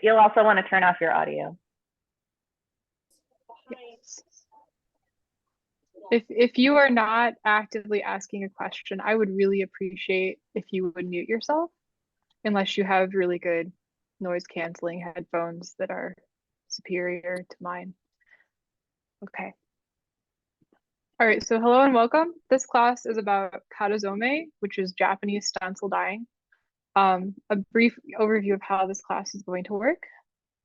You'll also want to turn off your audio. Yes. If you are not actively asking a question, I would really appreciate if you would mute yourself, unless you have really good noise canceling headphones that are superior to mine. Okay. All right, so hello and welcome. This class is about Katazome, which is Japanese stencil dyeing. A brief overview of how this class is going to work.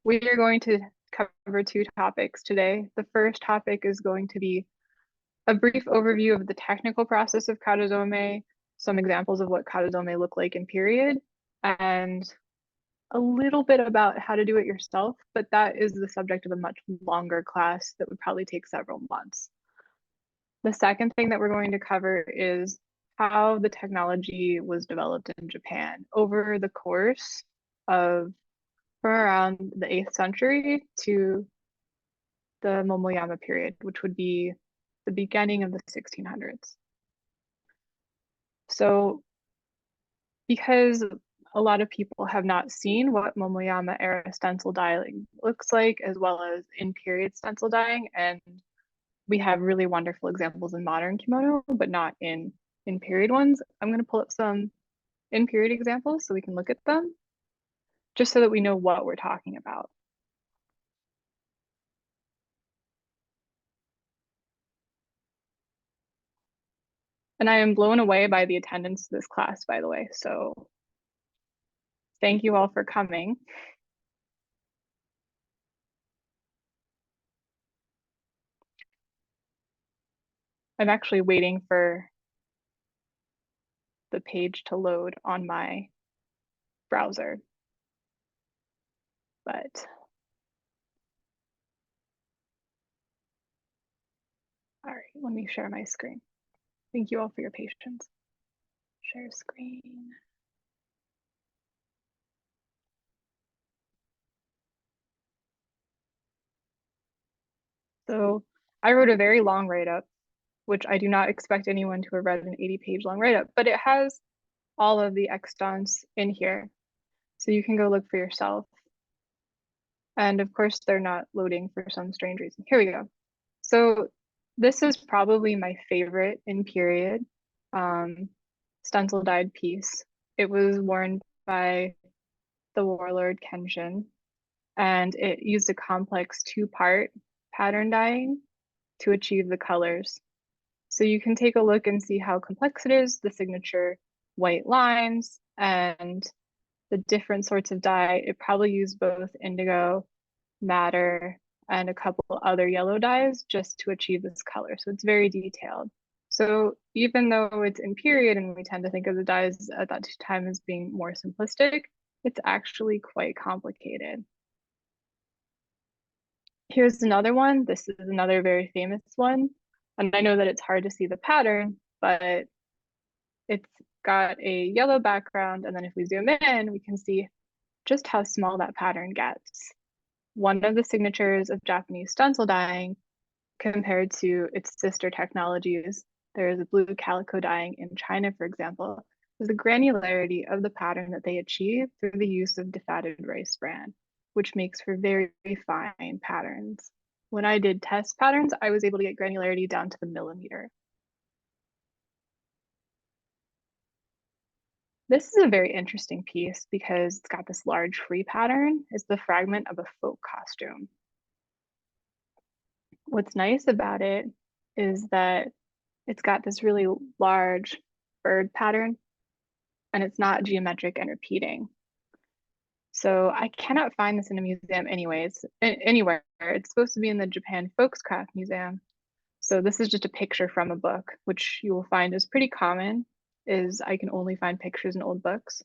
We are going to cover two topics today. The first topic is going to be a brief overview of the technical process of Katazome, some examples of what Katazome look like in period, and a little bit about how to do it yourself, but that is the subject of a much longer class that would probably take several months. The second thing that we're going to cover is how the technology was developed in Japan over the course of from around the 8th century to the Momoyama period, which would be the beginning of the 1600s. So because a lot of people have not seen what Momoyama era stencil dyeing looks like, as well as in period stencil dyeing, and we have really wonderful examples in modern kimono, but not in period ones. I'm going to pull up some in period examples so we can look at them, just so that we know what we're talking about. And I am blown away by the attendance to this class, by the way. So thank you all for coming. I'm actually waiting for the page to load on my browser. But all right, let me share my screen. Thank you all for your patience. Share screen. So I wrote a very long write-up, which I do not expect anyone to have read an 80-page long write-up, but it has all of the extents in here. So you can go look for yourself. And of course, they're not loading for some strange reason. Here we go. So this is probably my favorite in period stencil dyed piece. It was worn by the warlord Kenshin, and it used a complex two-part pattern dyeing to achieve the colors. So you can take a look and see how complex it is, the signature white lines, and the different sorts of dye. It probably used both indigo, madder, and a couple other yellow dyes just to achieve this color. So it's very detailed. So even though it's in period and we tend to think of the dyes at that time as being more simplistic, it's actually quite complicated. Here's another one. This is another very famous one. And I know that it's hard to see the pattern, but it's got a yellow background. And then if we zoom in, we can see just how small that pattern gets. One of the signatures of Japanese stencil dyeing compared to its sister technologies, there is a blue calico dyeing in China, for example, is the granularity of the pattern that they achieve through the use of defatted rice bran, which makes for very fine patterns. When I did test patterns, I was able to get granularity down to the millimeter. This is a very interesting piece because it's got this large free pattern. It's the fragment of a folk costume. What's nice about it is that it's got this really large bird pattern and it's not geometric and repeating. So I cannot find this in a museum anywhere. It's supposed to be in the Japan Folkscraft Museum. So this is just a picture from a book, which you will find is pretty common, is I can only find pictures in old books.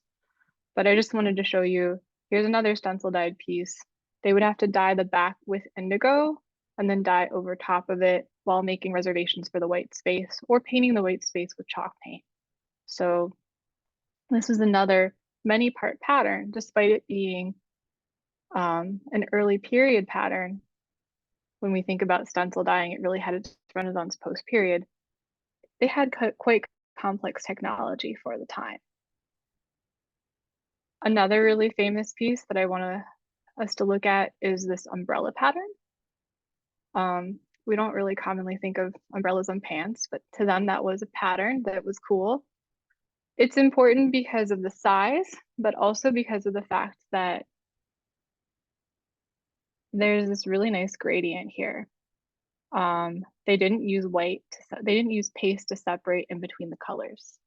But I just wanted to show you, here's another stencil dyed piece. They would have to dye the back with indigo and then dye over top of it while making reservations for the white space or painting the white space with chalk paint. So this is another many part pattern, despite it being an early period pattern. When we think about stencil dyeing, it really had its renaissance post period. It had quite complex technology for the time. Another really famous piece that I want to us to look at is this umbrella pattern. We don't really commonly think of umbrellas on pants, but to them that was a pattern that was cool. It's important because of the size, but also because of the fact that there's this really nice gradient here. They didn't use they didn't use paste to separate in between the colors.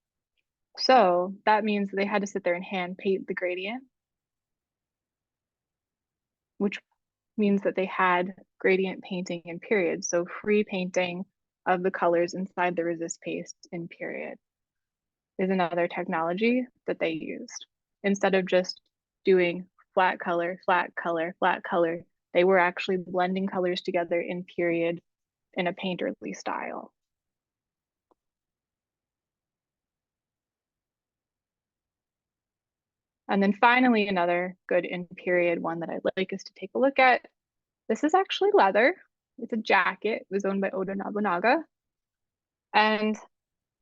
So that means they had to sit there and hand paint the gradient, which means that they had gradient painting in period. So free painting of the colors inside the resist paste in period is another technology that they used. Instead of just doing flat color, flat color, flat color, they were actually blending colors together in period in a painterly style. And then finally, another good in period one that I'd like us to take a look at. This is actually leather. It's a jacket. It was owned by Oda Nobunaga. And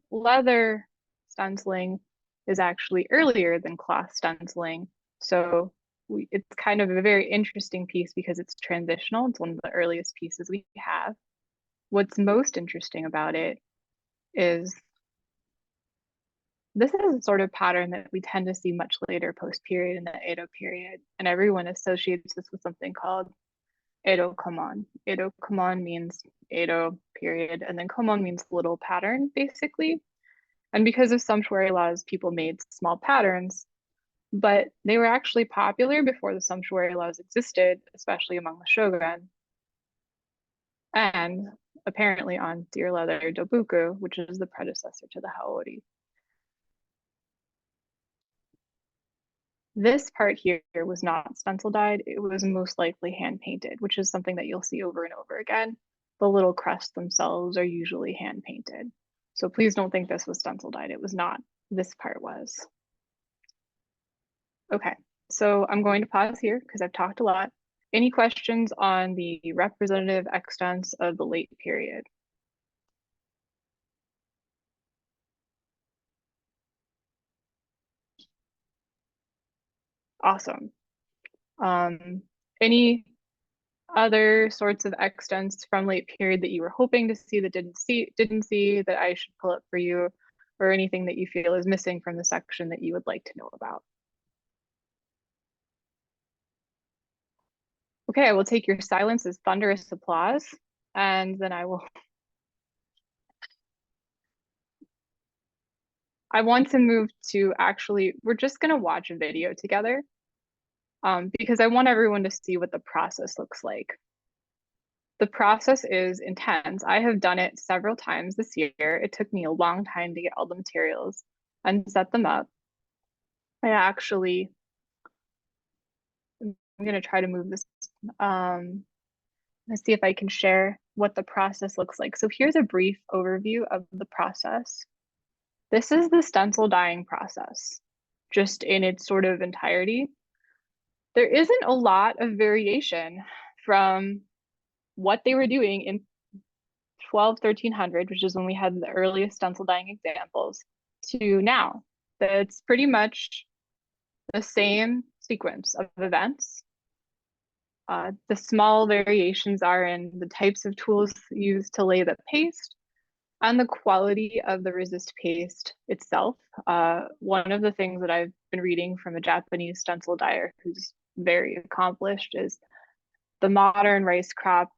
leather stenciling is actually earlier than cloth stenciling. So it's kind of a very interesting piece because it's transitional. It's one of the earliest pieces we have. What's most interesting about it is this is a sort of pattern that we tend to see much later post-period in the Edo period, and everyone associates this with something called Edo Komon. Edo Komon means Edo period, and then Komon means little pattern, basically. And because of sumptuary laws, people made small patterns, but they were actually popular before the sumptuary laws existed, especially among the shogun. And apparently on deer leather dobuku, which is the predecessor to the haori. This part here was not stencil dyed, it was most likely hand painted, which is something that you'll see over and over again. The little crests themselves are usually hand painted. So please don't think this was stencil dyed, it was not. This part was. Okay, so I'm going to pause here because I've talked a lot. Any questions on the representative extents of the late period? Awesome. Any other sorts of extents from late period that you were hoping to see that didn't see that I should pull up for you, or anything that you feel is missing from the section that you would like to know about? Okay, I will take your silence as thunderous applause, and then I want to move to actually, we're just gonna watch a video together because I want everyone to see what the process looks like. The process is intense. I have done it several times this year. It took me a long time to get all the materials and set them up. I'm gonna try to move this. Let's see if I can share what the process looks like. So here's a brief overview of the process. This is the stencil dyeing process, just in its sort of entirety. There isn't a lot of variation from what they were doing in 1300, which is when we had the earliest stencil dyeing examples, to now. That's pretty much the same sequence of events. The small variations are in the types of tools used to lay the paste and the quality of the resist paste itself. One of the things that I've been reading from a Japanese stencil dyer who's very accomplished is the modern rice crop,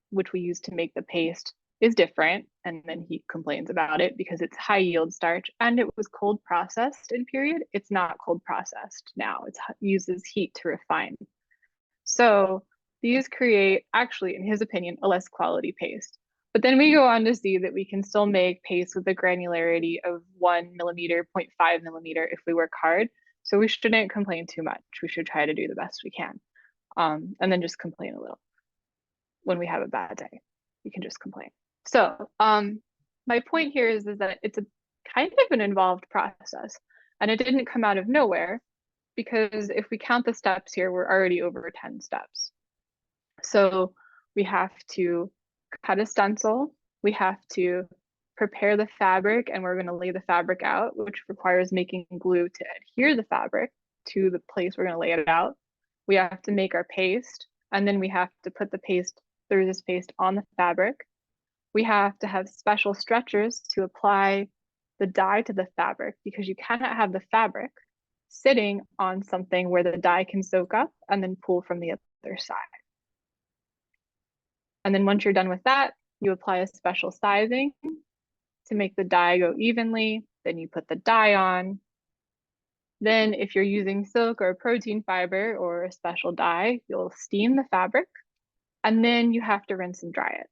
which we use to make the paste, is different. And then he complains about it because it's high yield starch and it was cold processed in period. It's not cold processed now, it uses heat to refine. So these create, actually, in his opinion, a less quality paste. But then we go on to see that we can still make paste with a granularity of 1 millimeter, 0.5 millimeter if we work hard. So we shouldn't complain too much. We should try to do the best we can. And then just complain a little. When we have a bad day, we can just complain. So my point here is that it's a kind of an involved process, and it didn't come out of nowhere, because if we count the steps here, we're already over 10 steps. So we have to cut a stencil, we have to prepare the fabric, and we're going to lay the fabric out, which requires making glue to adhere the fabric to the place we're going to lay it out, We have to make our paste, and then we have to put the paste through this paste on the fabric. We have to have special stretchers to apply the dye to the fabric because you cannot have the fabric sitting on something where the dye can soak up and then pull from the other side. And then once you're done with that, you apply a special sizing to make the dye go evenly. Then you put the dye on. Then if you're using silk or a protein fiber or a special dye, you'll steam the fabric and then you have to rinse and dry it.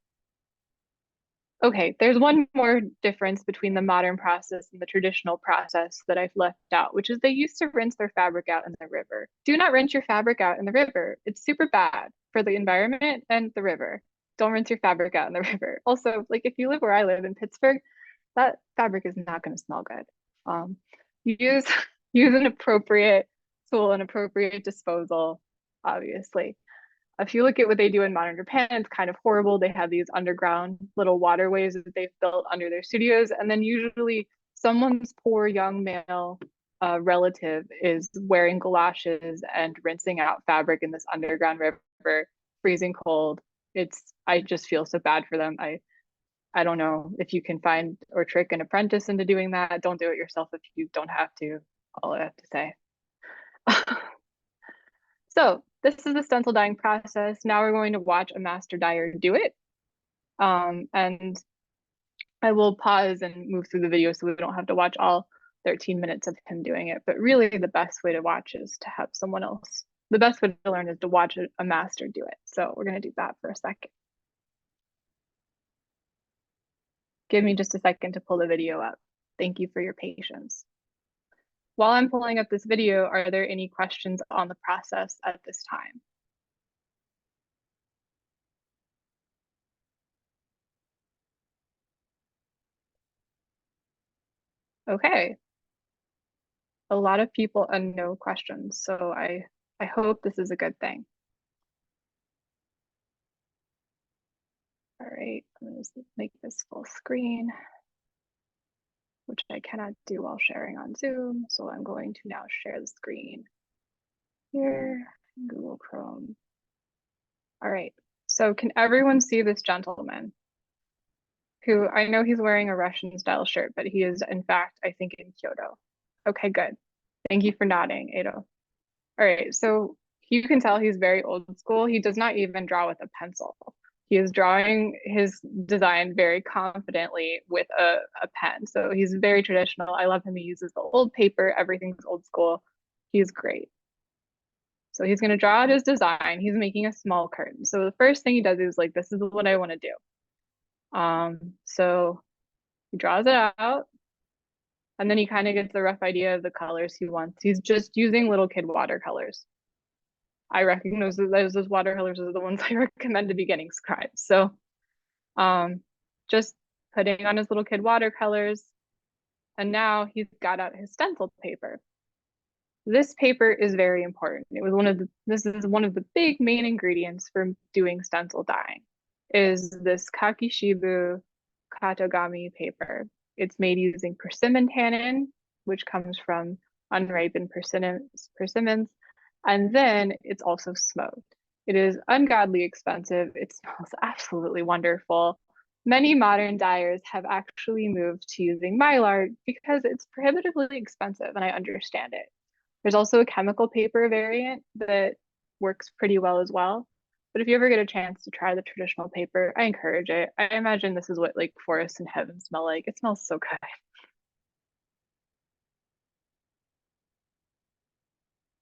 Okay, there's one more difference between the modern process and the traditional process that I've left out, which is they used to rinse their fabric out in the river. Do not rinse your fabric out in the river. It's super bad for the environment and the river. Don't rinse your fabric out in the river. Also, like if you live where I live in Pittsburgh, that fabric is not going to smell good. Use use an appropriate tool and appropriate disposal, obviously. If you look at what they do in modern Japan, it's kind of horrible. They have these underground little waterways that they've built under their studios. And then usually someone's poor young male relative is wearing galoshes and rinsing out fabric in this underground river, freezing cold. I just feel so bad for them. I don't know if you can find or trick an apprentice into doing that. Don't do it yourself if you don't have to. All I have to say. So this is the stencil dyeing process. Now we're going to watch a master dyer do it. And I will pause and move through the video so we don't have to watch all 13 minutes of him doing it. But really the best way to watch is to have someone else. The best way to learn is to watch a master do it. So we're going to do that for a second. Give me just a second to pull the video up. Thank you for your patience. While I'm pulling up this video, are there any questions on the process at this time? Okay. A lot of people and no questions, so I hope this is a good thing. All right, I'm gonna make this full screen, which I cannot do while sharing on Zoom. So I'm going to now share the screen here in Google Chrome. All right, so can everyone see this gentleman? Who I know he's wearing a Russian style shirt, but he is in fact, I think in Kyoto. Okay, good. Thank you for nodding, Ado. All right, so you can tell he's very old school. He does not even draw with a pencil. He is drawing his design very confidently with a pen. So he's very traditional. I love him. He uses the old paper. Everything's old school. He's great. So he's going to draw out his design. He's making a small curtain. So the first thing he does is like, this is what I want to do. So he draws it out. And then he kind of gets a rough idea of the colors he wants. He's just using little kid watercolors. I recognize those watercolors are the ones I recommend to be getting scribes. So just putting on his little kid watercolors. And now he's got out his stencil paper. This paper is very important. This is one of the big main ingredients for doing stencil dyeing is this Kakishibu Katagami paper. It's made using persimmon tannin, which comes from unripened persimmons, and then it's also smoked. It is ungodly expensive. It smells absolutely wonderful. Many modern dyers have actually moved to using mylar because it's prohibitively expensive, and I understand it. There's also a chemical paper variant that works pretty well as well. But if you ever get a chance to try the traditional paper, I encourage it. I imagine this is what like forests in heaven smell like. It smells so good.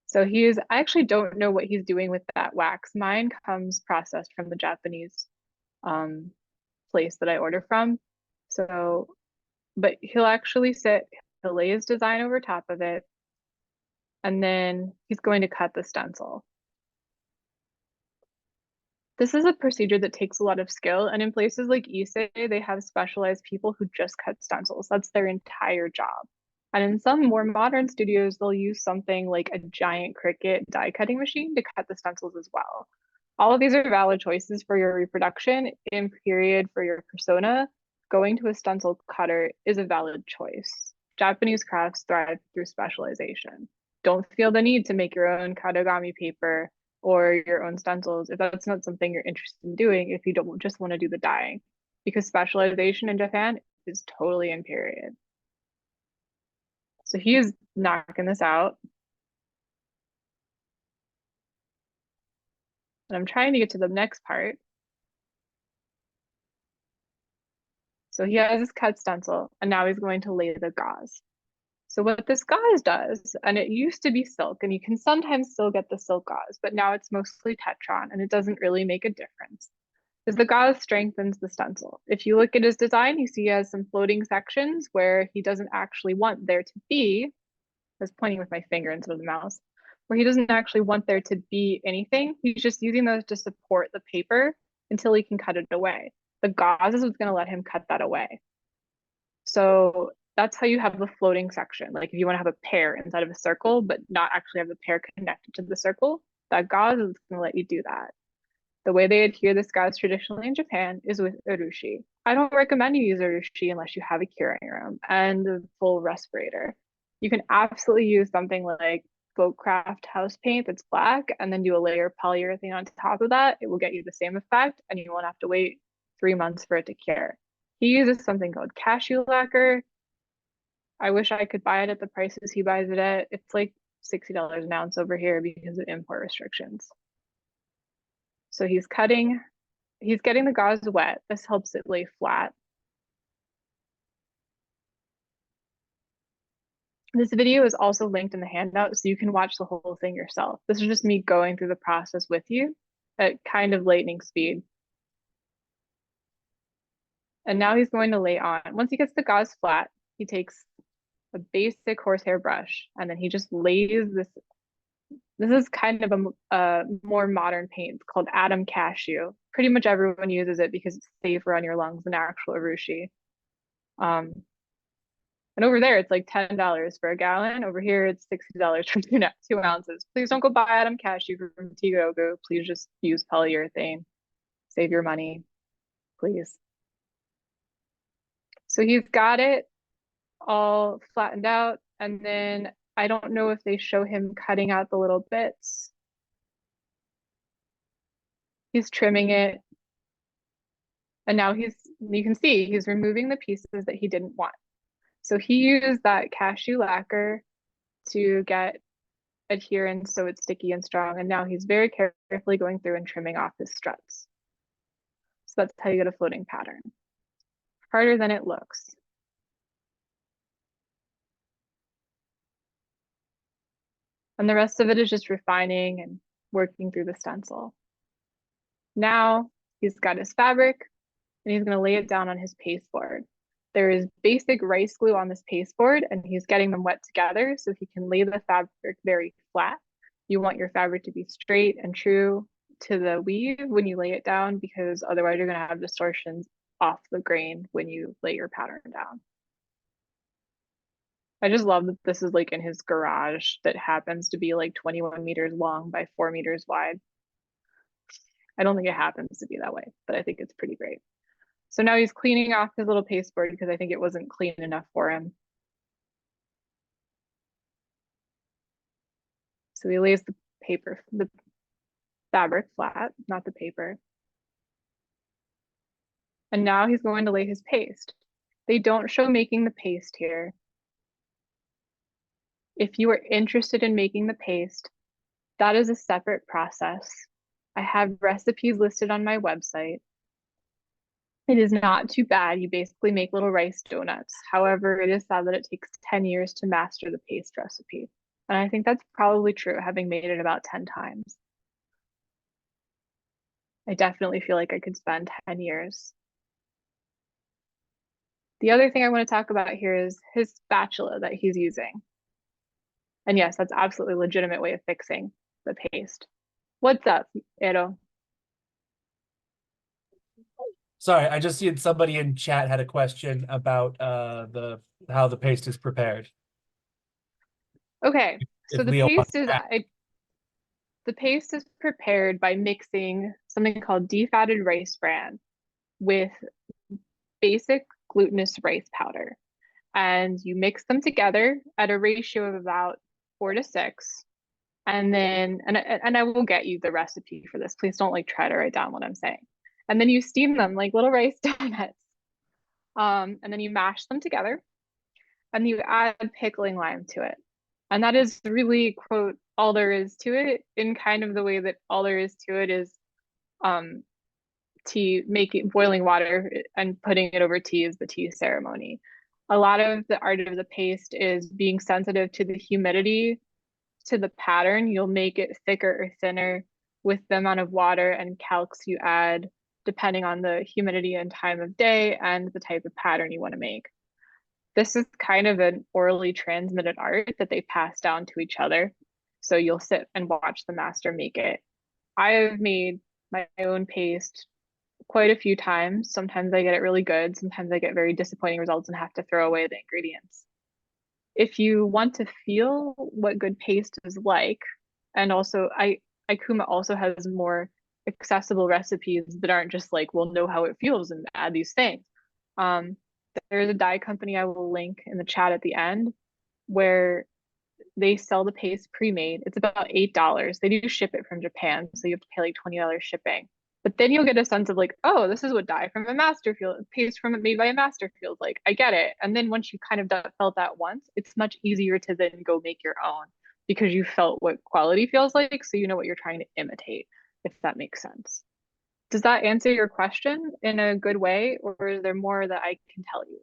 So I actually don't know what he's doing with that wax. Mine comes processed from the Japanese place that I order from. So, but he'll lay his design over top of it, and then he's going to cut the stencil. This is a procedure that takes a lot of skill, and in places like Issei, they have specialized people who just cut stencils. That's their entire job. And in some more modern studios, they'll use something like a giant Cricut die cutting machine to cut the stencils as well. All of these are valid choices for your reproduction. In period for your persona, going to a stencil cutter is a valid choice. Japanese crafts thrive through specialization. Don't feel the need to make your own katagami paper or your own stencils if that's not something you're interested in doing, if you don't just want to do the dyeing, because specialization in Japan is totally in period. So he is knocking this out. And I'm trying to get to the next part. So he has his cut stencil, and now he's going to lay the gauze. So what this gauze does, and it used to be silk, and you can sometimes still get the silk gauze, but now it's mostly Tetron, and it doesn't really make a difference, is the gauze strengthens the stencil. If you look at his design, you see he has some floating sections where he doesn't actually want there to be, I was pointing with my finger instead of the mouse, where he doesn't actually want there to be anything. He's just using those to support the paper until he can cut it away. The gauze is what's going to let him cut that away. So that's how you have the floating section. Like if you want to have a pear inside of a circle, but not actually have the pear connected to the circle, that gauze is going to let you do that. The way they adhere this gauze traditionally in Japan is with urushi. I don't recommend you use urushi unless you have a curing room and a full respirator. You can absolutely use something like Boatcraft house paint that's black and then do a layer of polyurethane on top of that. It will get you the same effect and you won't have to wait 3 months for it to cure. He uses something called cashew lacquer. I wish I could buy it at the prices he buys it at. It's like $60 an ounce over here because of import restrictions. So he's getting the gauze wet. This helps it lay flat. This video is also linked in the handout, so you can watch the whole thing yourself. This is just me going through the process with you at kind of lightning speed. And now he's going to lay on. Once he gets the gauze flat, he takes a basic horsehair brush and then he just lays this. This is kind of a more modern paint. It's called Atom Cashew. Pretty much everyone uses it because it's safer on your lungs than actual urushi. And over there, it's like $10 for a gallon. Over here, it's $60 for 2 ounces. Please don't go buy Atom Cashew from Tigogu. Please just use polyurethane. Save your money, please. So he's got it all flattened out. And then I don't know if they show him cutting out the little bits. He's trimming it. And now you can see he's removing the pieces that he didn't want. So he used that cashew lacquer to get adherence so it's sticky and strong. And now he's very carefully going through and trimming off his struts. So that's how you get a floating pattern. Harder than it looks. And the rest of it is just refining and working through the stencil. Now he's got his fabric and he's going to lay it down on his pasteboard. There is basic rice glue on this pasteboard and he's getting them wet together so he can lay the fabric very flat. You want your fabric to be straight and true to the weave when you lay it down because otherwise you're going to have distortions off the grain when you lay your pattern down. I just love that this is like in his garage that happens to be like 21 meters long by 4 meters wide. I don't think it happens to be that way, but I think it's pretty great. So now he's cleaning off his little pasteboard because I think it wasn't clean enough for him. So he lays the fabric flat, not the paper. And now he's going to lay his paste. They don't show making the paste here. If you are interested in making the paste, that is a separate process. I have recipes listed on my website. It is not too bad. You basically make little rice donuts. However, it is sad that it takes 10 years to master the paste recipe. And I think that's probably true, having made it about 10 times. I definitely feel like I could spend 10 years. The other thing I want to talk about here is his spatula that he's using. And yes, that's absolutely a legitimate way of fixing the paste. What's up, Ero? Sorry, I just seen somebody in chat had a question about how the paste is prepared. Okay, so If Leo wants to add. the paste is prepared by mixing something called defatted rice bran with basic glutinous rice powder. And you mix them together at a ratio of about 4 to 6. And then, and I will get you the recipe for this. Please don't like try to write down what I'm saying. And then you steam them like little rice donuts. And then you mash them together and you add pickling lime to it. And that is really, quote, all there is to it, in kind of the way that all there is to it is tea, making boiling water and putting it over tea is the tea ceremony. A lot of the art of the paste is being sensitive to the humidity, to the pattern. You'll make it thicker or thinner with the amount of water and calcs you add, depending on the humidity and time of day and the type of pattern you want to make. This is kind of an orally transmitted art that they pass down to each other. So you'll sit and watch the master make it. I have made my own paste quite a few times. Sometimes I get it really good. Sometimes I get very disappointing results and have to throw away the ingredients. If you want to feel what good paste is like, and also Ikuma also has more accessible recipes that aren't just like, we'll know how it feels and add these things. There's a dye company I will link in the chat at the end where they sell the paste pre-made. It's about $8. They do ship it from Japan, so you have to pay like $20 shipping. But then you'll get a sense of like, oh, this is what dye from a master feels, paste from made by a master feels like. I get it. And then once you kind of felt that once, it's much easier to then go make your own because you felt what quality feels like, so you know what you're trying to imitate, if that makes sense. Does that answer your question in a good way, or is there more that I can tell you?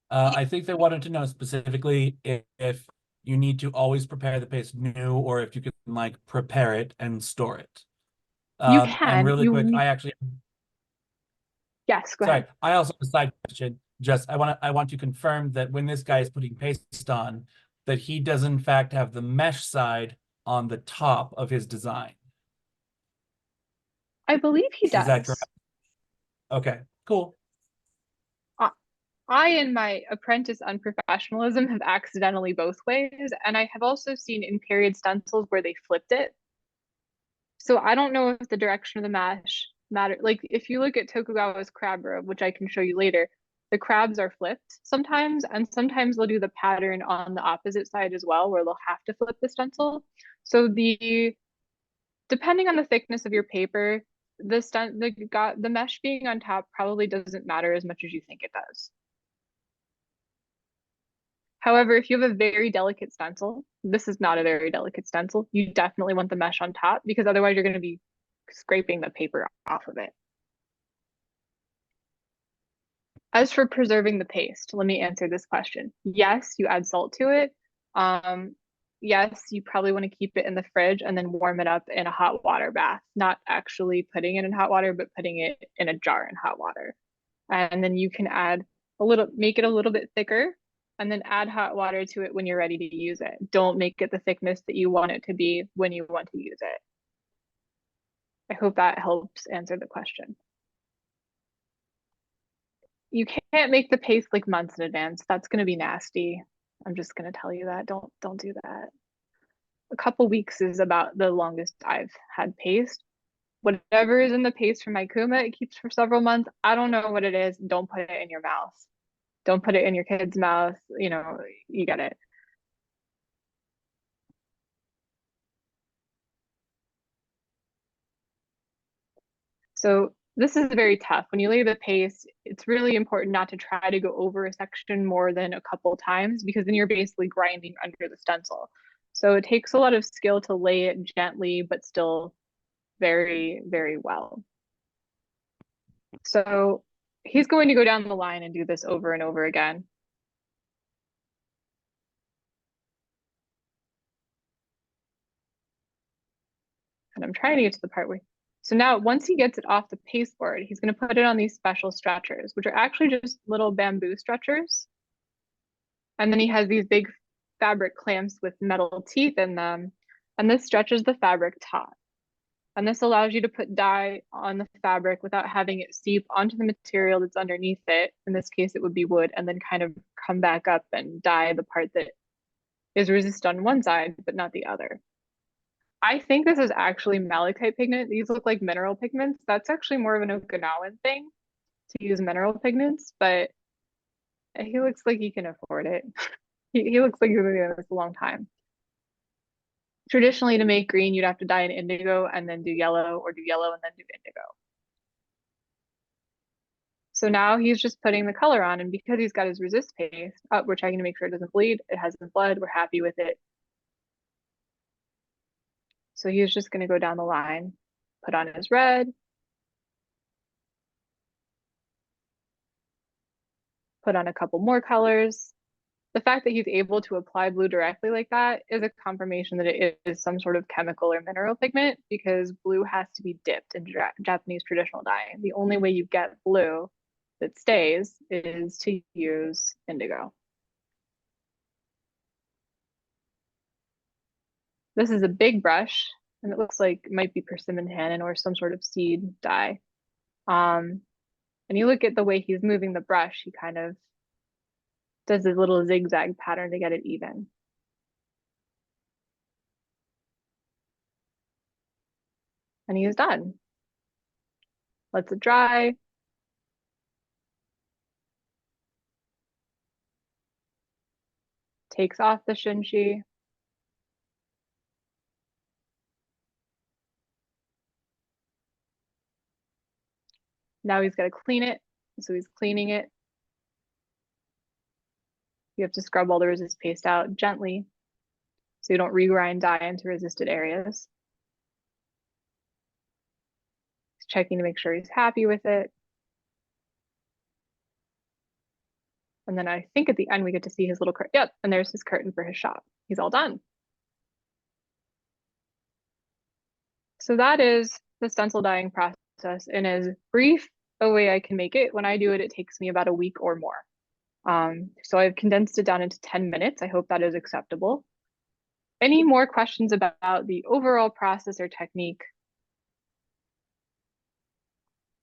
I think they wanted to know specifically if you need to always prepare the paste new, or if you can like prepare it and store it. You And can. really quick, I actually, Yes, go sorry, ahead. I also have a side question. Just I want to confirm that when this guy is putting paste on, that he does in fact have the mesh side on the top of his design. I believe he Is that correct? does. Okay, cool. I, in my apprentice unprofessionalism, have accidentally both ways, and I have also seen in period stencils where they flipped it. So I don't know if the direction of the mesh matter. Like if you look at Tokugawa's crab robe, which I can show you later, the crabs are flipped sometimes, and sometimes they'll do the pattern on the opposite side as well, where they'll have to flip the stencil. So depending on the thickness of your paper, the mesh being on top probably doesn't matter as much as you think it does. However, if you have a very delicate stencil, this is not a very delicate stencil, you definitely want the mesh on top because otherwise you're going to be scraping the paper off of it. As for preserving the paste, let me answer this question. Yes, you add salt to it. Yes, you probably want to keep it in the fridge and then warm it up in a hot water bath, not actually putting it in hot water, but putting it in a jar in hot water. And then you can add make it a little bit thicker and then add hot water to it when you're ready to use it. Don't make it the thickness that you want it to be when you want to use it. I hope that helps answer the question. You can't make the paste like months in advance. That's going to be nasty. I'm just going to tell you that. Don't do that. A couple weeks is about the longest I've had paste. Whatever is in the paste from my Kuma, it keeps for several months. I don't know what it is. Don't put it in your mouth. Don't put it in your kid's mouth. You know, you get it. So this is very tough. When you lay the paste, it's really important not to try to go over a section more than a couple times because then you're basically grinding under the stencil. So it takes a lot of skill to lay it gently, but still very, very well. So he's going to go down the line and do this over and over again. And I'm trying to get to the part where, so now once he gets it off the pasteboard, he's going to put it on these special stretchers, which are actually just little bamboo stretchers. And then he has these big fabric clamps with metal teeth in them. And this stretches the fabric taut. And this allows you to put dye on the fabric without having it seep onto the material that's underneath it. In this case, it would be wood, and then kind of come back up and dye the part that is resistant on one side, but not the other. I think this is actually malachite pigment. These look like mineral pigments. That's actually more of an Okinawan thing to use mineral pigments, but he looks like he can afford it. He looks like he's been doing this a long time. Traditionally, to make green, you'd have to dye in indigo and then do yellow, or do yellow and then do indigo. So now he's just putting the color on, and because he's got his resist paste, we're checking to make sure it doesn't bleed. It hasn't bled. We're happy with it. So he's just going to go down the line, put on his red, put on a couple more colors. The fact that he's able to apply blue directly like that is a confirmation that it is some sort of chemical or mineral pigment, because blue has to be dipped in Japanese traditional dyeing. The only way you get blue that stays is to use indigo. This is a big brush, and it looks like it might be persimmon tannin or some sort of seed dye. And you look at the way he's moving the brush, he kind of does a little zigzag pattern to get it even. And he is done. Lets it dry. Takes off the shinshi. Now he's got to clean it. So he's cleaning it. You have to scrub all the resist paste out gently so you don't regrind dye into resisted areas. He's checking to make sure he's happy with it. And then I think at the end we get to see his little curtain. Yep, and there's his curtain for his shop. He's all done. So that is the stencil dyeing process in as brief a way I can make it. When I do it, it takes me about a week or more. So I've condensed it down into 10 minutes. I hope that is acceptable. Any more questions about the overall process or technique?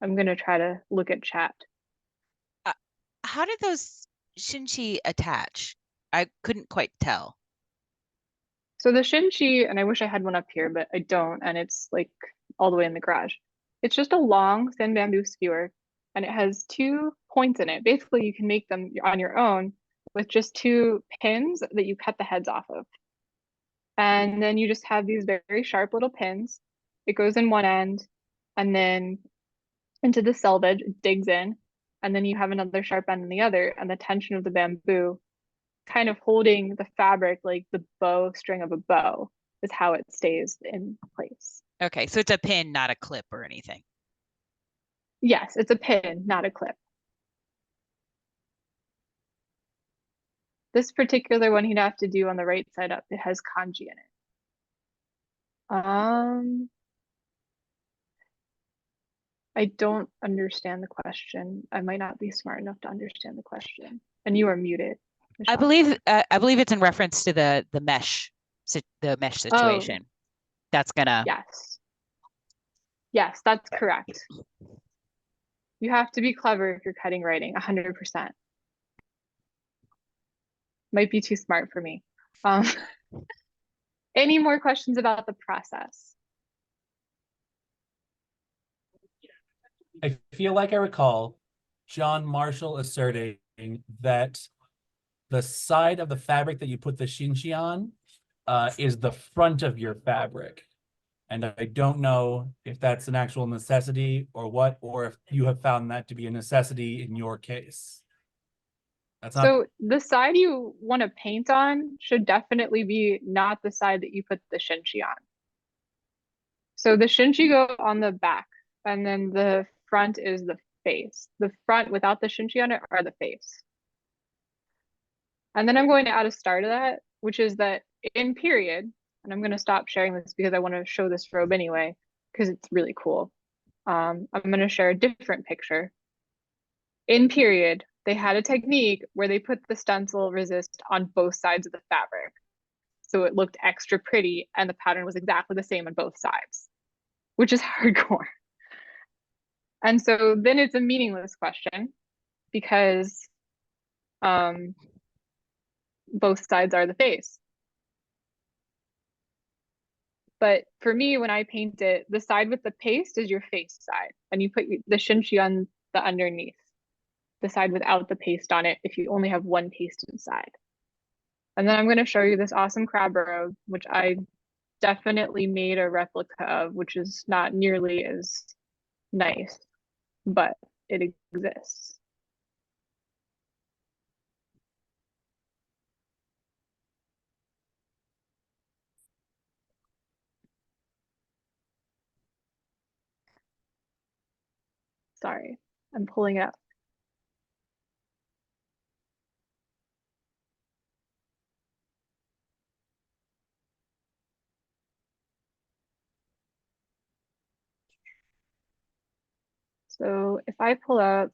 I'm going to try to look at chat. How did those shinchi attach? I couldn't quite tell. So the shinchi, and I wish I had one up here, but I don't, and it's like all the way in the garage. It's just a long thin bamboo skewer, and it has 2 points in it. Basically, you can make them on your own with just 2 pins that you cut the heads off of. And then you just have these very sharp little pins. It goes in one end, and then into the selvage, it digs in, and then you have another sharp end in the other, and the tension of the bamboo kind of holding the fabric like the bow string of a bow is how it stays in place. Okay, so it's a pin, not a clip or anything. Yes, it's a pin, not a clip. This particular one he'd have to do on the right side up. It has kanji in it. I don't understand the question. I might not be smart enough to understand the question. And you are muted, I Michelle. believe it's in reference to the mesh situation. That's gonna. Yes, that's correct. You have to be clever if you're cutting writing, 100%. Might be too smart for me. Any more questions about the process? I feel like I recall John Marshall asserting that the side of the fabric that you put the shinshi on is the front of your fabric. And I don't know if that's an actual necessity or what, or if you have found that to be a necessity in your case. So the side you want to paint on should definitely be not the side that you put the shinshi on. So the shinshi go on the back, and then the front is the face. The front without the shinshi on it are the face. And then I'm going to add a star to that, which is that in period, and I'm going to stop sharing this because I want to show this robe anyway, because it's really cool. I'm going to share a different picture. In period, they had a technique where they put the stencil resist on both sides of the fabric. So it looked extra pretty, and the pattern was exactly the same on both sides, which is hardcore. And so then it's a meaningless question because both sides are the face. But for me, when I paint it, the side with the paste is your face side, and you put the shinshi on the underneath. The side without the paste on it if you only have one paste inside. And then I'm going to show you this awesome crab robe, which I definitely made a replica of, which is not nearly as nice, but it exists. Sorry, I'm pulling it up. So if I pull up,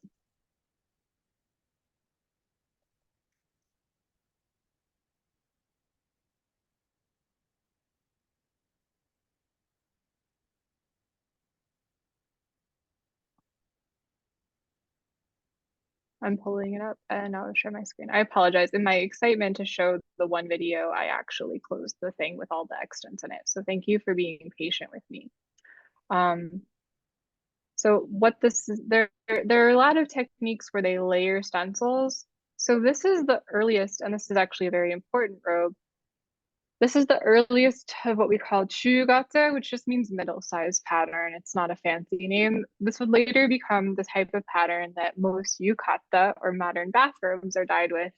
I'm pulling it up and I'll share my screen. I apologize. In my excitement to show the one video, I actually closed the thing with all the extents in it. So thank you for being patient with me. So what this is, there are a lot of techniques where they layer stencils. So this is the earliest, and this is actually a very important robe. This is the earliest of what we call chugata, which just means middle-sized pattern. It's not a fancy name. This would later become the type of pattern that most yukata or modern bathrobes are dyed with.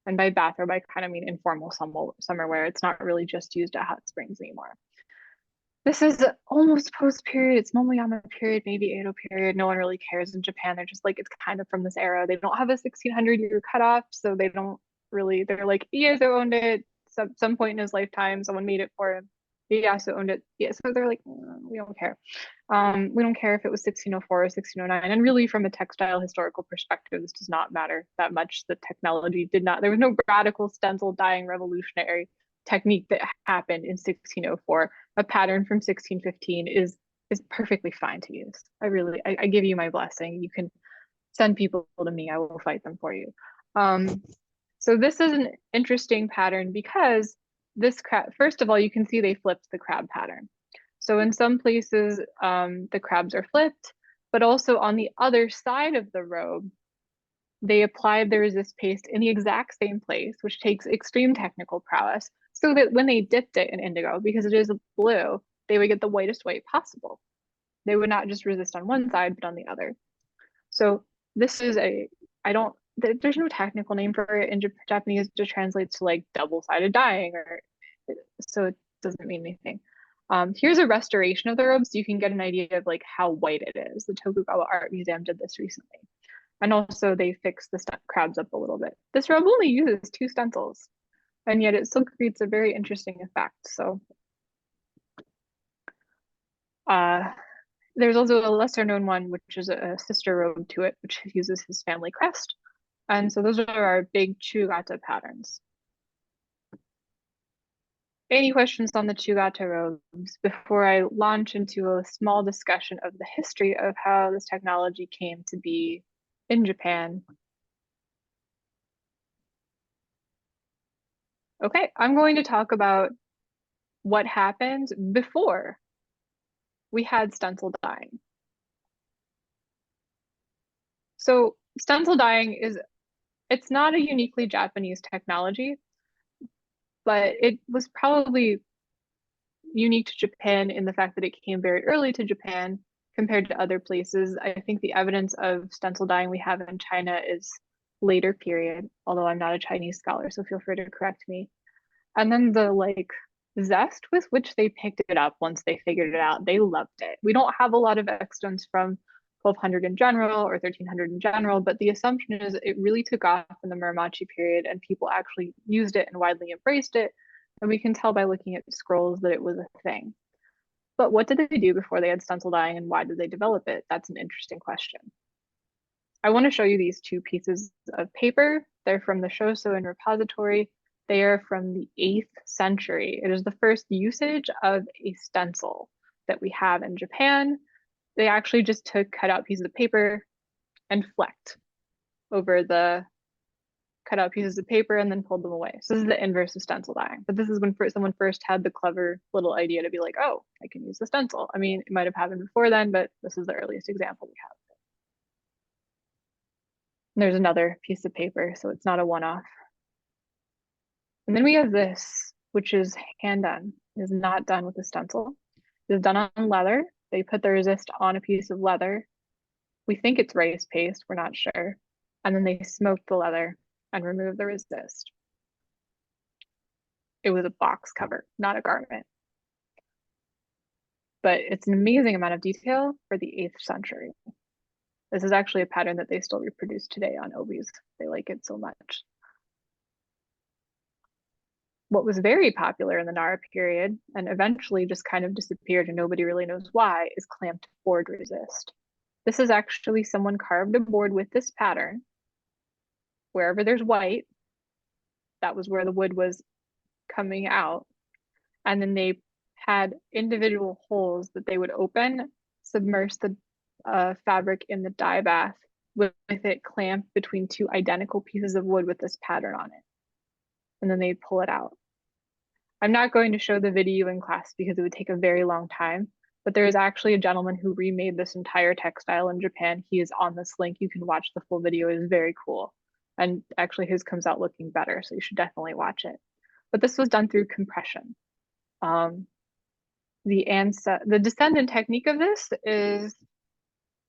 And by bathrobe, I kind of mean informal summer wear. It's not really just used at hot springs anymore. This is almost post-period. It's Momoyama period, maybe Edo period. No one really cares in Japan. They're just like, it's kind of from this era. They don't have a 1600-year cutoff, so they don't really, they're like, Ieyasu owned it some point in his lifetime. Someone made it for him. Ieyasu owned it. Yeah, so they're like, we don't care. We don't care if it was 1604 or 1609. And really, from a textile historical perspective, this does not matter that much. The technology did not, there was no radical stencil dyeing revolutionary technique that happened in 1604. A pattern from 1615 is perfectly fine to use. I give you my blessing. You can send people to me. I will fight them for you. So this is an interesting pattern because this crab, first of all, you can see they flipped the crab pattern. So in some places, the crabs are flipped, but also on the other side of the robe, they applied the resist paste in the exact same place, which takes extreme technical prowess, so that when they dipped it in indigo, because it is blue, they would get the whitest white possible. They would not just resist on one side, but on the other. So this is there's no technical name for it in Japanese. It just translates to like double-sided dyeing, or so it doesn't mean anything. Here's a restoration of the robe, so you can get an idea of like how white it is. The Tokugawa Art Museum did this recently. And also they fixed the crabs up a little bit. This robe only uses 2 stencils, and yet it still creates a very interesting effect. So there's also a lesser known one, which is a sister robe to it, which uses his family crest. And so those are our big chugata patterns. Any questions on the chugata robes before I launch into a small discussion of the history of how this technology came to be in Japan? Okay, I'm going to talk about what happened before we had stencil dyeing. So stencil dyeing it's not a uniquely Japanese technology, but it was probably unique to Japan in the fact that it came very early to Japan compared to other places. I think the evidence of stencil dyeing we have in China is later period, although I'm not a Chinese scholar, so feel free to correct me. And then the like zest with which they picked it up once they figured it out, they loved it. We don't have a lot of extents from 1200 in general or 1300 in general, but the assumption is it really took off in the Muromachi period and people actually used it and widely embraced it. And we can tell by looking at scrolls that it was a thing. But what did they do before they had stencil dyeing and why did they develop it? That's an interesting question. I want to show you these 2 pieces of paper. They're from the Shoso in repository. They are from the 8th century. It is the first usage of a stencil that we have in Japan. They actually just took cut out pieces of paper and flecked over the cut out pieces of paper and then pulled them away. So this is the inverse of stencil dyeing. But this is when someone first had the clever little idea to be like, oh, I can use the stencil. I mean, it might have happened before then, but this is the earliest example we have. And there's another piece of paper, so it's not a one-off. And then we have this, which is hand done. It is not done with a stencil. It is done on leather. They put the resist on a piece of leather. We think it's rice paste, we're not sure. And then they smoke the leather and remove the resist. It was a box cover, not a garment. But it's an amazing amount of detail for the 8th century. This is actually a pattern that they still reproduce today on obies. They like it so much. What was very popular in the Nara period, and eventually just kind of disappeared and nobody really knows why, is clamped board resist. This is actually someone carved a board with this pattern. Wherever there's white, that was where the wood was coming out. And then they had individual holes that they would open, submerge the fabric in the dye bath with it clamped between two identical pieces of wood with this pattern on it. And then they'd pull it out. I'm not going to show the video in class because it would take a very long time, but there is actually a gentleman who remade this entire textile in Japan. He is on this link. You can watch the full video. It is very cool. And actually his comes out looking better, so you should definitely watch it. But this was done through compression. The descendant technique of this is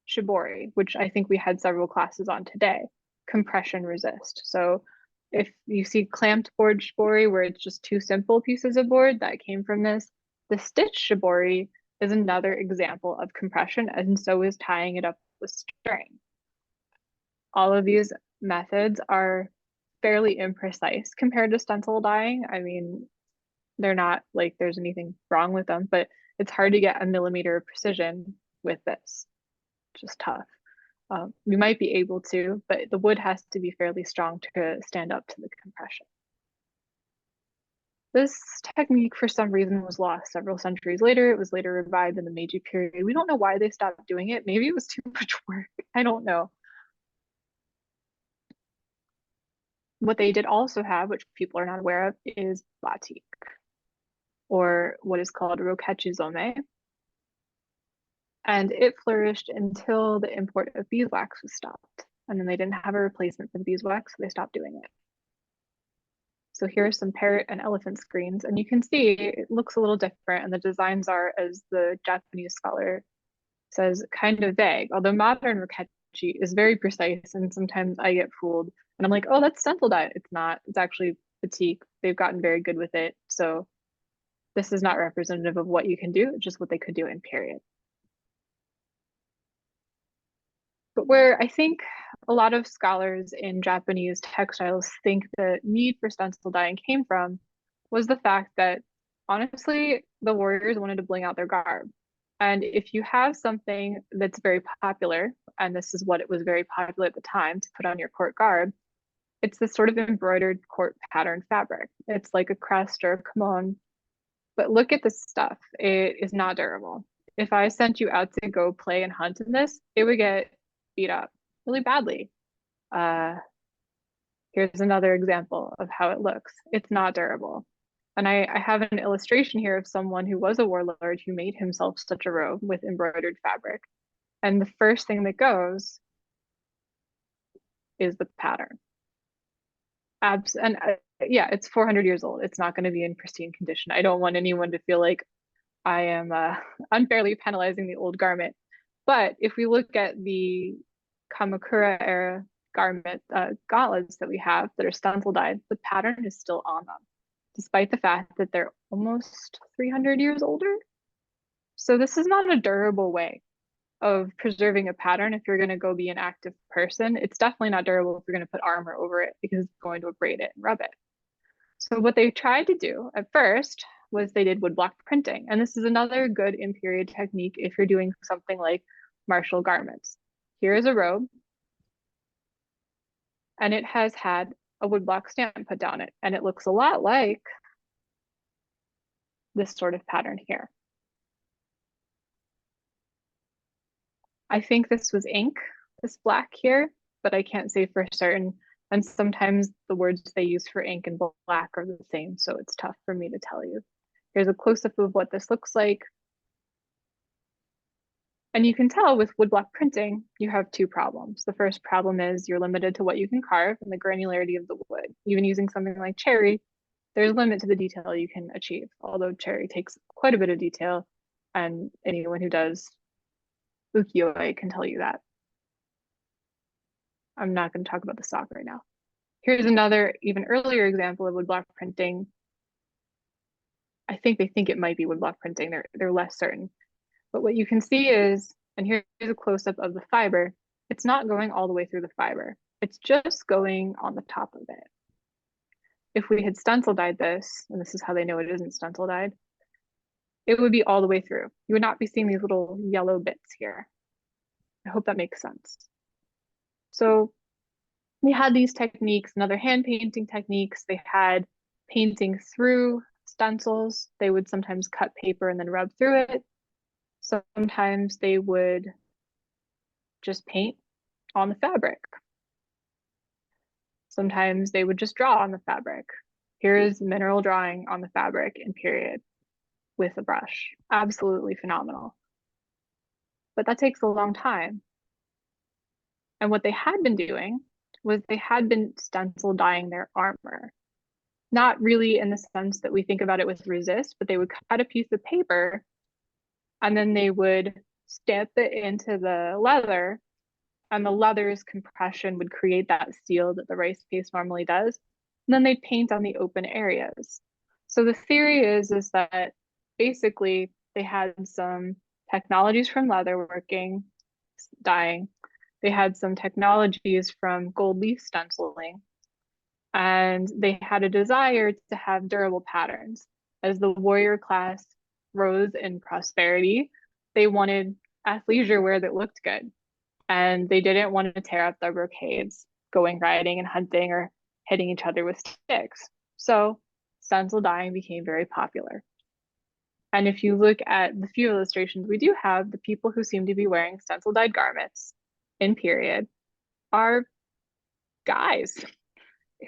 shibori, which I think we had several classes on today, compression resist. So if you see clamped board shibori where it's just two simple pieces of board that came from this, the stitch shibori is another example of compression, and so is tying it up with string. All of these methods are fairly imprecise compared to stencil dyeing. I mean, they're not like there's anything wrong with them, but it's hard to get a millimeter of precision with this. Just tough. We might be able to, but the wood has to be fairly strong to stand up to the compression. This technique, for some reason, was lost several centuries later. It was later revived in the Meiji period. We don't know why they stopped doing it. Maybe it was too much work. I don't know. What they did also have, which people are not aware of, is batik, or what is called roketizome. And it flourished until the import of beeswax was stopped. And then they didn't have a replacement for the beeswax, so they stopped doing it. So here are some parrot and elephant screens, and you can see it looks a little different, and the designs are, as the Japanese scholar says, kind of vague, although modern rokechi is very precise, and sometimes I get fooled, and I'm like, oh, that's stencil dye. It's not. It's actually batik. They've gotten very good with it, so this is not representative of what you can do, it's just what they could do in period. But where I think a lot of scholars in Japanese textiles think the need for stencil dyeing came from was the fact that, honestly, the warriors wanted to bling out their garb. And if you have something that's very popular, and this is what it was very popular at the time to put on your court garb, it's this sort of embroidered court pattern fabric. It's like a crest or a kimono, but look at this stuff. It is not durable. If I sent you out to go play and hunt in this, it would get beat up really badly. Here's another example of how it looks. It's not durable. And I have an illustration here of someone who was a warlord who made himself such a robe with embroidered fabric. And the first thing that goes is the pattern. Yeah, it's 400 years old. It's not going to be in pristine condition. I don't want anyone to feel like I am unfairly penalizing the old garment. But if we look at the Kamakura era garment gauntlets that we have that are stencil dyed, the pattern is still on them, despite the fact that they're almost 300 years older. So this is not a durable way of preserving a pattern if you're going to go be an active person. It's definitely not durable if you're going to put armor over it because it's going to abrade it and rub it. So what they tried to do at first was they did woodblock printing. And this is another good in period technique if you're doing something like martial garments. Here is a robe, and it has had a woodblock stamp put down it, and it looks a lot like this sort of pattern here. I think this was ink, this black here, but I can't say for certain. And sometimes the words they use for ink and black are the same, so it's tough for me to tell you. Here's a close-up of what this looks like. And you can tell with woodblock printing, you have two problems. The first problem is you're limited to what you can carve and the granularity of the wood. Even using something like cherry, there's a limit to the detail you can achieve, although cherry takes quite a bit of detail, and anyone who does ukiyo-e can tell you that. I'm not going to talk about the sock right now. Here's another even earlier example of woodblock printing. I think they think it might be woodblock printing. They're less certain. But what you can see is, and here's a close-up of the fiber, it's not going all the way through the fiber. It's just going on the top of it. If we had stencil dyed this, and this is how they know it isn't stencil dyed, it would be all the way through. You would not be seeing these little yellow bits here. I hope that makes sense. So they had these techniques and other hand painting techniques. They had painting through stencils. They would sometimes cut paper and then rub through it. Sometimes they would just paint on the fabric. Sometimes they would just draw on the fabric. Here's mineral drawing on the fabric in period with a brush. Absolutely phenomenal. But that takes a long time. And what they had been doing was they had been stencil dyeing their armor. Not really in the sense that we think about it with resist, but they would cut a piece of paper and then they would stamp it into the leather, and the leather's compression would create that seal that the rice paste normally does. And then they'd paint on the open areas. So the theory is that basically they had some technologies from leatherworking, dyeing. They had some technologies from gold leaf stenciling, and they had a desire to have durable patterns. As the warrior class rose in prosperity, they wanted athleisure wear that looked good, and they didn't want to tear up their brocades going riding and hunting or hitting each other with sticks. So stencil dyeing became very popular. And if you look at the few illustrations we do have, the people who seem to be wearing stencil dyed garments in period are guys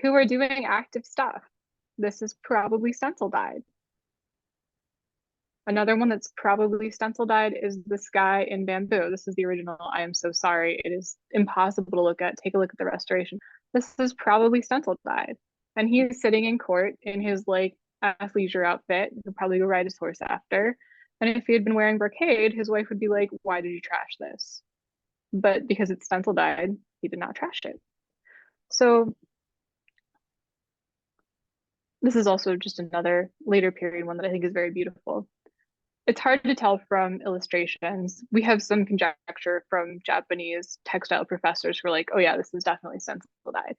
who are doing active stuff. This is probably stencil dyed. Another one that's probably stencil dyed is this guy in bamboo. This is the original. I am so sorry. It is impossible to look at. Take a look at the restoration. This is probably stencil dyed. And he's sitting in court in his like athleisure outfit. He'll probably go ride his horse after. And if he had been wearing brocade, his wife would be like, why did you trash this? But because it's stencil dyed, he did not trash it. So this is also just another later period one that I think is very beautiful. It's hard to tell from illustrations. We have some conjecture from Japanese textile professors who are like, oh yeah, this is definitely stencil dyed.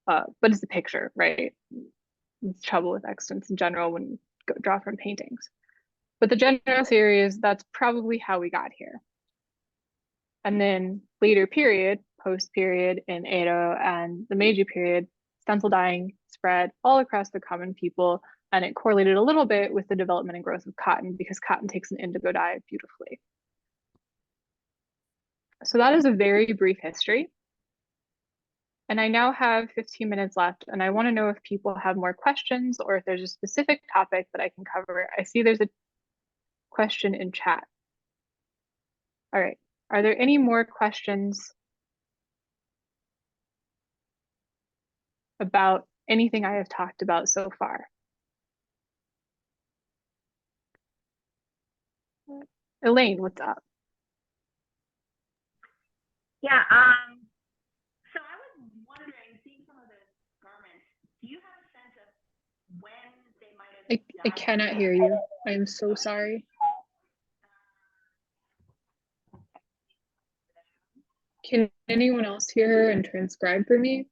But it's a picture, right? It's trouble with extents in general when you draw from paintings. But the general theory is that's probably how we got here. And then later period, post period in Edo and the Meiji period, stencil dyeing spread all across the common people, and it correlated a little bit with the development and growth of cotton because cotton takes an indigo dye beautifully. So that is a very brief history. And I now have 15 minutes left, and I want to know if people have more questions or if there's a specific topic that I can cover. I see there's a question in chat. All right, are there any more questions about anything I have talked about so far? Elaine, what's up? Yeah, so I was wondering, seeing some of the garments, do you have a sense of when they might have I cannot hear you. I am so sorry. Can anyone else hear her and transcribe for me?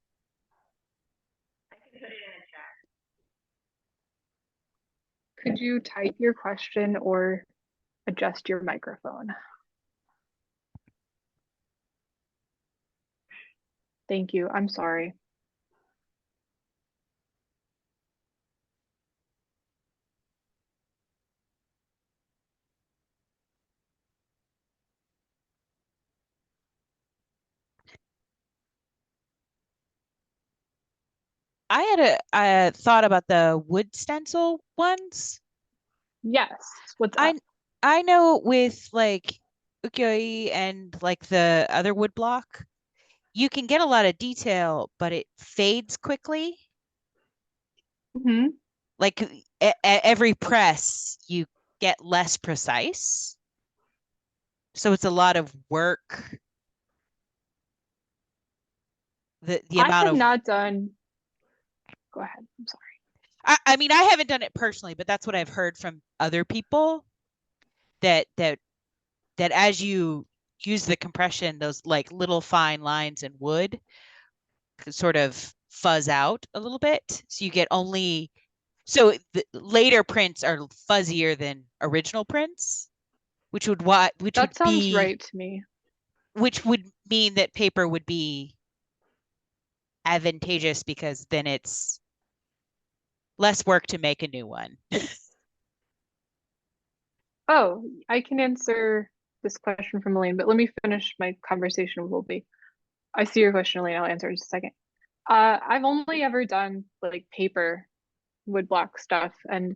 I can put it in a chat. Could you type your question or adjust your microphone? Thank you. I'm sorry. I had a thought about the wood stencil ones. Yes. What's up? I know with like ukiyo-e and like the other wood block, you can get a lot of detail, but it fades quickly. Mm-hmm. like every press you get less precise. So it's a lot of work. The I amount have of not done. Go ahead. I'm sorry. I mean, I haven't done it personally, but that's what I've heard from other people that as you use the compression, those like little fine lines in wood sort of fuzz out a little bit. So you get only so the later prints are fuzzier than original prints, which would That sounds right to me. which would mean that paper would be advantageous because then it's less work to make a new one. Oh, I can answer this question from Elaine, but let me finish my conversation with Wilby. I see your question, Elaine. I'll answer in just a second. I've only ever done like paper woodblock stuff, and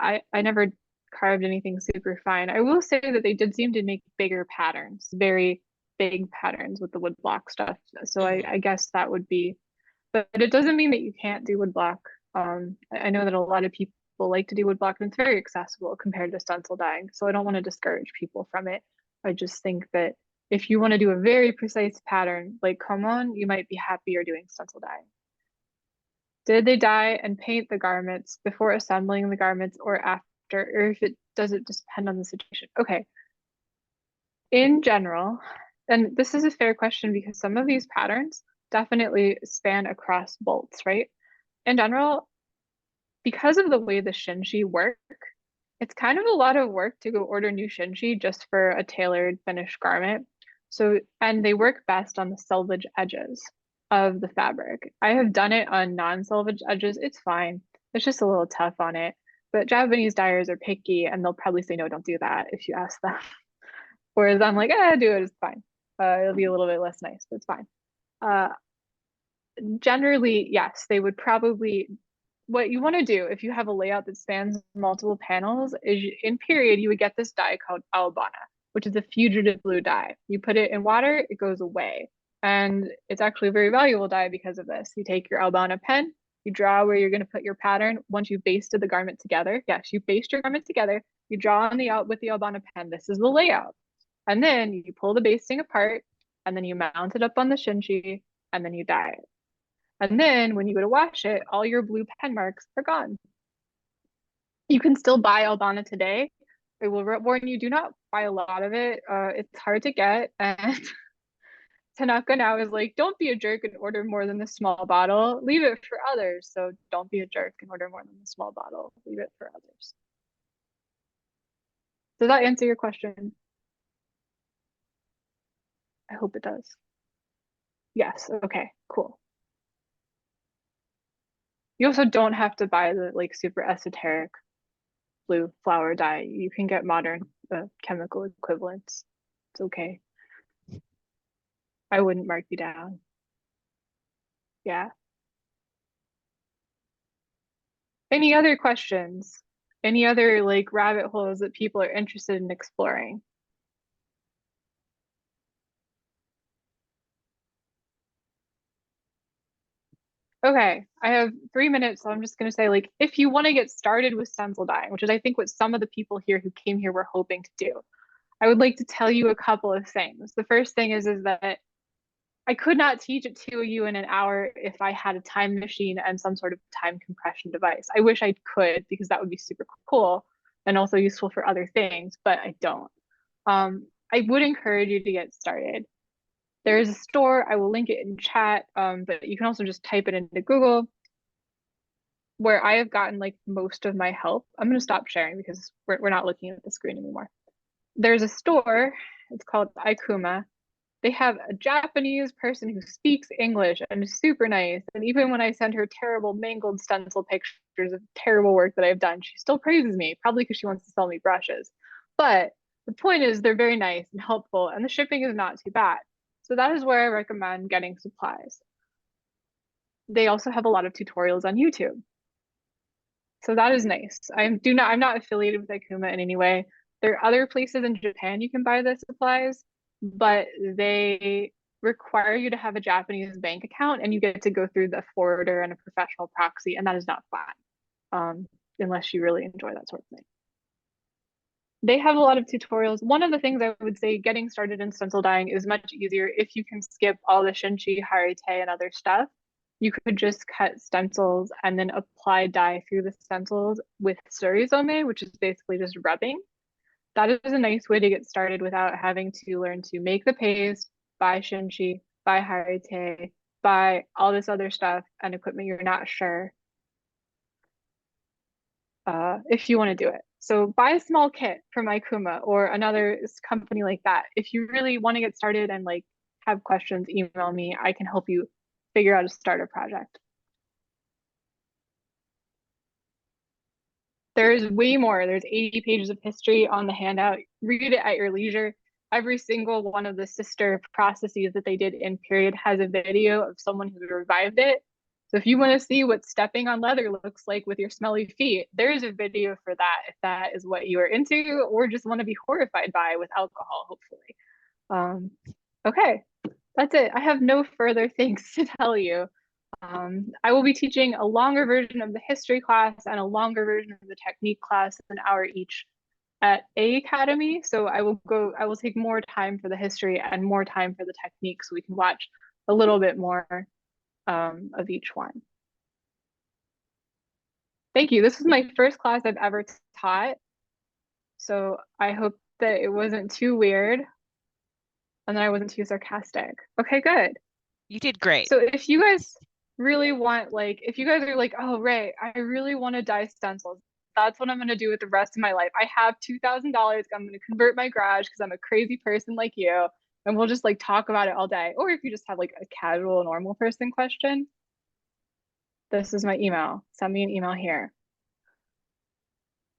I never carved anything super fine. I will say that they did seem to make bigger patterns, very big patterns with the woodblock stuff. So I guess that would be, but it doesn't mean that you can't do woodblock. I know that a lot of people like to do woodblock, and it's very accessible compared to stencil dyeing. So I don't want to discourage people from it. I just think that if you want to do a very precise pattern, like come on, you might be happier doing stencil dyeing. Did they dye and paint the garments before assembling the garments or after, or if it does it just depend on the situation? Okay. In general, and this is a fair question because some of these patterns definitely span across bolts, right? In general, because of the way the shinshi work, it's kind of a lot of work to go order new shinshi just for a tailored finished garment. So, and they work best on the selvage edges of the fabric. I have done it on non-selvage edges. It's fine. It's just a little tough on it. But Japanese dyers are picky and they'll probably say, no, don't do that if you ask them. Whereas I'm like, do it, it's fine. It'll be a little bit less nice, but it's fine. Generally, yes, they would probably, what you want to do if you have a layout that spans multiple panels is in period, you would get this dye called albana, which is a fugitive blue dye. You put it in water, it goes away. And it's actually a very valuable dye because of this. You take your albana pen, you draw where you're going to put your pattern. Once you've basted the garment together, yes, you baste your garment together, you draw on the out with the albana pen. This is the layout. And then you pull the basting apart, and then you mount it up on the shinshi, and then you dye it. And then when you go to wash it, all your blue pen marks are gone. You can still buy Albana today. I will warn you, do not buy a lot of it. It's hard to get. And Tanaka now is like, don't be a jerk and order more than the small bottle. Leave it for others. So don't be a jerk and order more than the small bottle. Leave it for others. Does that answer your question? I hope it does. Yes. Okay, cool. You also don't have to buy the like super esoteric blue flower dye. You can get modern chemical equivalents. It's okay. I wouldn't mark you down. Yeah. Any other questions? Any other like rabbit holes that people are interested in exploring? Okay, I have 3 minutes, so I'm just gonna say like if you want to get started with stencil dyeing, which is I think what some of the people here who came here were hoping to do, I would like to tell you a couple of things. The first thing is that I could not teach it to you in an hour if I had a time machine and some sort of time compression device. I wish I could because that would be super cool and also useful for other things, but I don't. I would encourage you to get started. There is a store, I will link it in chat, but you can also just type it into Google where I have gotten like most of my help. I'm going to stop sharing because we're not looking at the screen anymore. There's a store, it's called Ikuma. They have a Japanese person who speaks English and is super nice. And even when I send her terrible mangled stencil pictures of terrible work that I've done, she still praises me, probably because she wants to sell me brushes. But the point is they're very nice and helpful and the shipping is not too bad. So that is where I recommend getting supplies. They also have a lot of tutorials on YouTube. So that is nice. I'm not affiliated with Ikuma in any way. There are other places in Japan you can buy the supplies, but they require you to have a Japanese bank account and you get to go through the forwarder and a professional proxy, and that is not fun. unless you really enjoy that sort of thing. They have a lot of tutorials. One of the things I would say getting started in stencil dyeing is much easier if you can skip all the shinchi, harite, and other stuff. You could just cut stencils and then apply dye through the stencils with Stencil, which is basically just rubbing. That is a nice way to get started without having to learn to make the paste, buy shinchi, buy harite, buy all this other stuff and equipment you're not sure if you want to do it. So buy a small kit from Ikuma or another company like that. If you really want to get started and like have questions, email me. I can help you figure out a starter project. There's way more. There's 80 pages of history on the handout. Read it at your leisure. Every single one of the sister processes that they did in period has a video of someone who revived it. So if you want to see what stepping on leather looks like with your smelly feet, there's a video for that if that is what you are into or just want to be horrified by with alcohol, hopefully. Okay, that's it. I have no further things to tell you. I will be teaching a longer version of the history class and a longer version of the technique class, an hour each at A Academy. So I will take more time for the history and more time for the technique so we can watch a little bit more of each one. Thank you. This was my first class I've ever taught. So I hope that it wasn't too weird and that I wasn't too sarcastic. Okay, good. You did great. So if you guys really want, like, if you guys are like, oh, Ray, I really want to dye stencils, that's what I'm going to do with the rest of my life. I have $2,000. I'm going to convert my garage because I'm a crazy person like you. And we'll just like talk about it all day. Or if you just have like a casual, normal person question, this is my email. Send me an email here.